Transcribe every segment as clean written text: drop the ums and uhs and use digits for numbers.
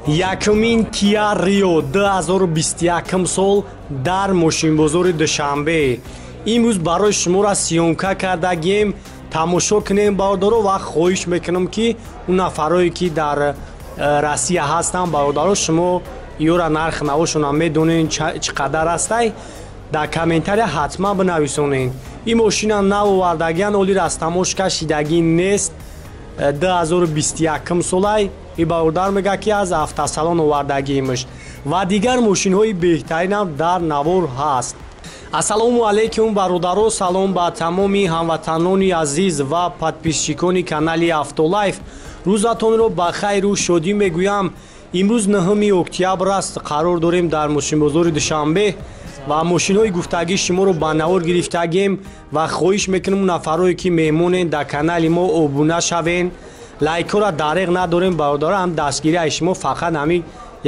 Якумин Kia Rio 2021 сол дар мошинбозори Душанбе. Имрӯз барои шуморо сиёмка кардагем. Тамошо кунем бародаро ва хоҳиш мекунам ки он нафарое ки дар Россия ҳастанд бародаро шумо ёра нарх навошона медонед чӣ қадар астай. Дар комментария ҳатман бинависонед. Ин мошина нав овардагиан оли растамошка шидагӣ нест. 2021 солай и бародар мега ки аз автосалон овардагиимш ва дигар мошинҳои беҳтаринам дар навор ҳаст. Ассалому алайкум бародаро, салом ба тамоми ҳамватанони азиз ва подписчикони канали Автолайф. Рӯзатонро ба хайру шодӣ мегӯям. Имрӯз 9 октябр аст. Қарор дорем дар мошинбозори Душанбе ва мошинҳои гуфтагии шуморо ба навор гирифтагем ва хоҳиш мекунам нафарое ки меҳмонен дар канали мо обуна шавен. Лайкҳоро дареғ надорем бародаро, ҳам дастгирии шумо фақат ҳамин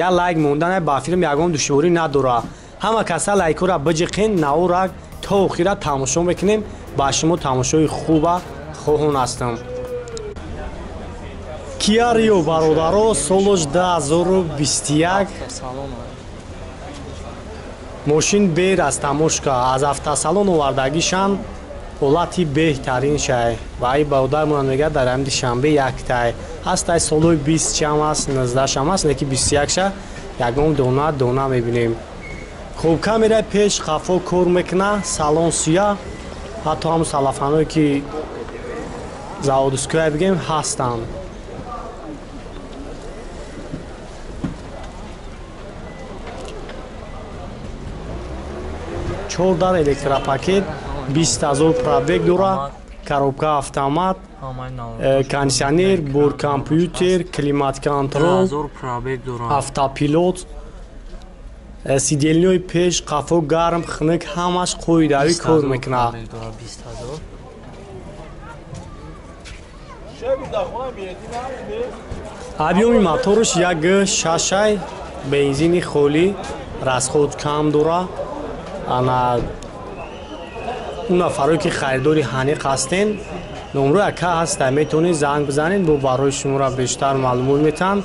як лайк мондан ба филм ягон душворӣ надорад. Ҳама каса лайкҳоро биҷиқен, навора то охира тамошо мекунем. ба шумо тамошои хуба хоҳон ҳастам. Kia Rio бародаро солош 2021 мошин бе растамошка аз автосалон овардагишан ҳолати беҳтарин шай ва ай бародармон мега дар ҳамди шанбе яктай ҳастай солои 20 чам аст 19 шам аст леки 21 ша ягон дона мебинем. хуб камераи пеш хафо кор мекуна, салон суя, ҳатто ҳам салафаное ки заводскоя бигем ҳастанд. чордар электропакет 20 000 пробег дора, коробка автомат, кондиционер, боркомпютер, климат-контрол, автопилот, сидельниҳои пеш, қафо гарм, хунук ҳамаш қоидавӣ кор мекунад. объёми мотораш 1.6 бензини холӣ, расход кам дора. ана он нафарое ки харидори ҳаниқ ҳастен, номрои ака ҳаста, метавонед занг бизанед, бо барои шуморо бештар маълумот метаҳанд.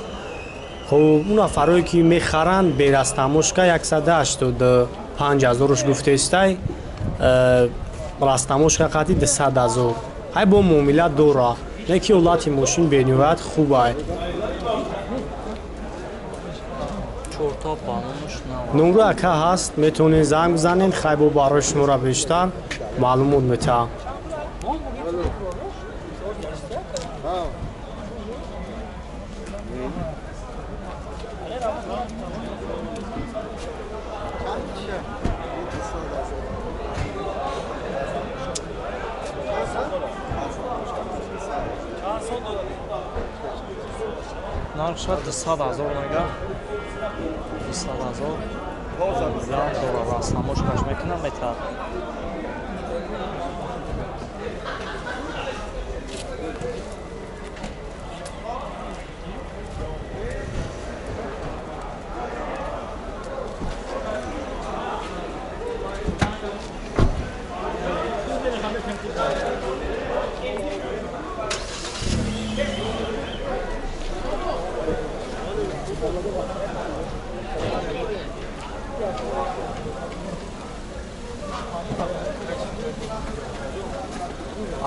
хуб он нафарое ки мехаранд берастамошка 185 000 гуфтестай, растамошка қати 200 000. ҳай бо муомила дора, не ки ҳолати мошин бениҳоят хубай. номрои ака ҳаст, метавонед занг бизанед, хай бо барои шуморо бештар маълумот метаҳам. нархша 200 000 мега 200 000 дора растамошкаш мекунам мета.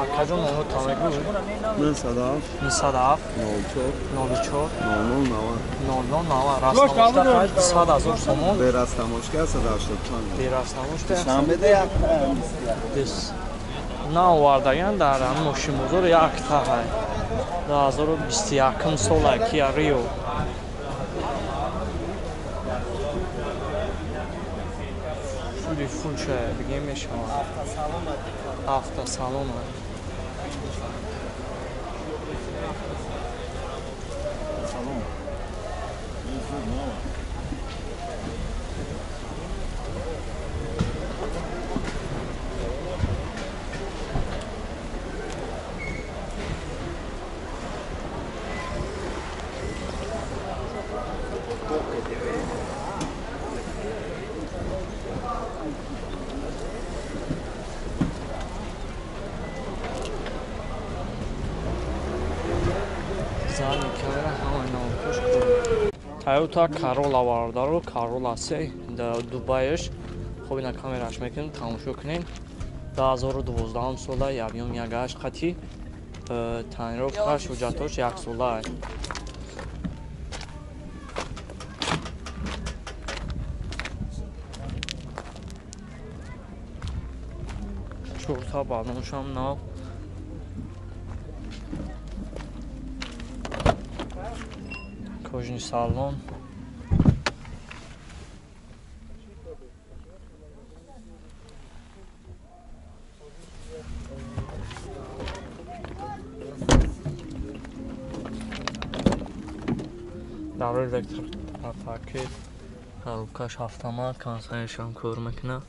акаҷон номро тамегӯ 97 04 0090 растамошка 200 000 сомон берастамошка 185 берастамошка шанбеда наовардаган дар мошинбозор якта ҳай 2021 сола Kia Rio. фул шай бигем мешавад автосалон зали камера ҳамаи навкуш Toyota Corolla бардору Corolla 3 Дубайш хобина камераш мекунем тамошо кунем 2012 сола 1.8 қати тонировкаш ҳуҷҷатош 1 сола чорта балоншам нав кожни салон дар электр пакет коробкаш автомат консолешам кор мекунад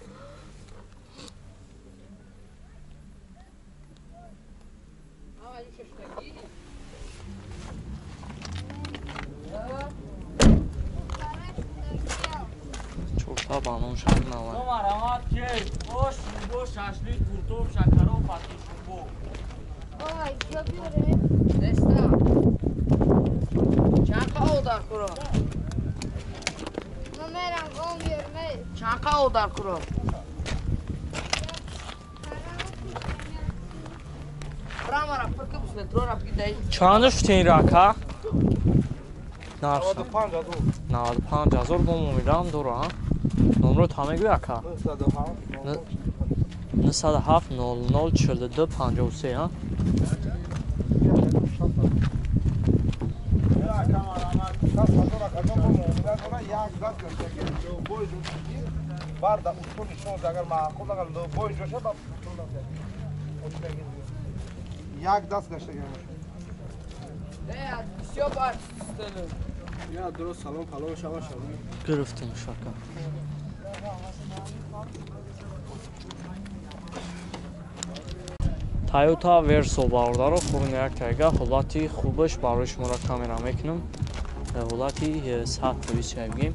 чорта балоншам нав чандаш футин рака 95000 бо муомилаам дорам номро тамегӯ ака 907 00 42 53 як даст гаштаган я дуруст салом палон шава шава гирифтем шака Toyota Verso бардору хубина як тайга ҳолати хубаш барои шуморо камера мекунам ҳолати 100 гим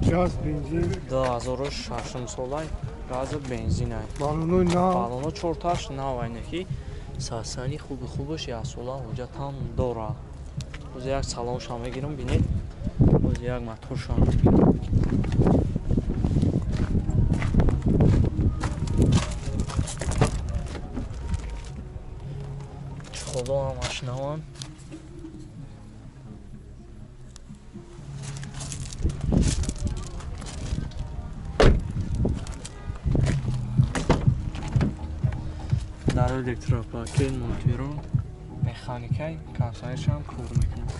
2006 солай газу бензинай балоно чорташ навайнахи сасани хуби хубаш як сола ҳуҷҷатам дора ҳозир як салоншам мегирам бинед ҳозир як моторшам мегирам чиҳоло ҳамаш наван дар электропакет монтиро механикай консолешам кор мекунад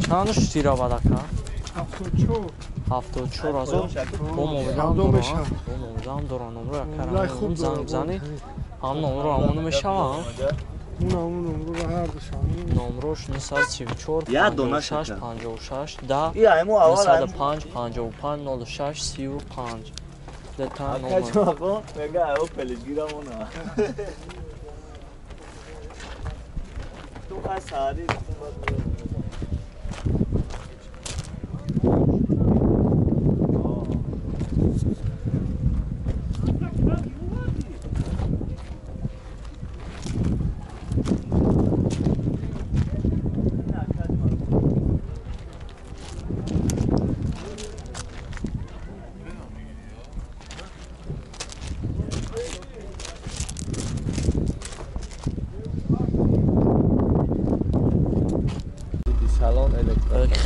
чандаш тира бадака 74000 бо мобилам дора номро якарам занг бизанӣ ҳам номро ҳамоно мешавам номрош 934 56 56 10 905 55 06 35 лета номер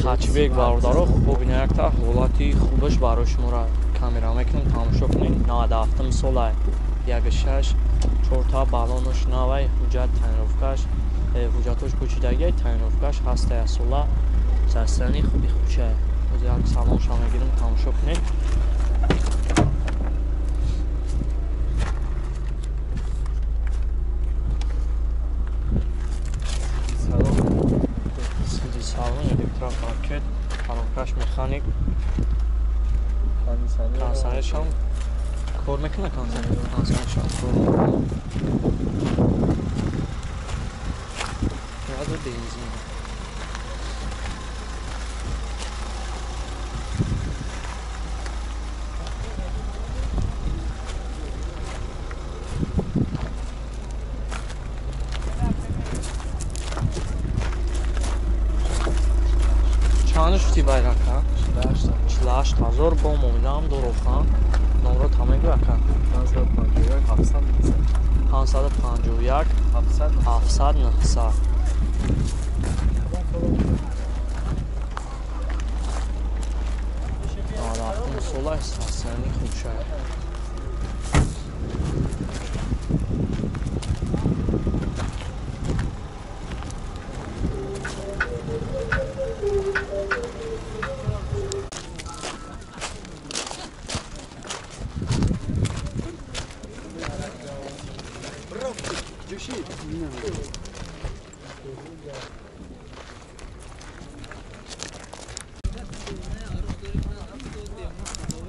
хачбек бардору хубина якта ҳолати хубаш барои шуморо камера мекунем тамошо кунем 97 сола 16 чорта балонош навай ҳуҷҷат тонировкаш ҳуҷҷатош пӯчидагӣ тонировкаш 7 сола састани хуби хуча ҳозир як салоншам мегирем тамошо кунем салон электропакет коробкаш механик консолешам кор мекунад консолешам кор мекунад газу бензин байрака 48000 бо муинам дорохан номро тамегу ака 551 700 900 Рафтум солай сасани хуб шад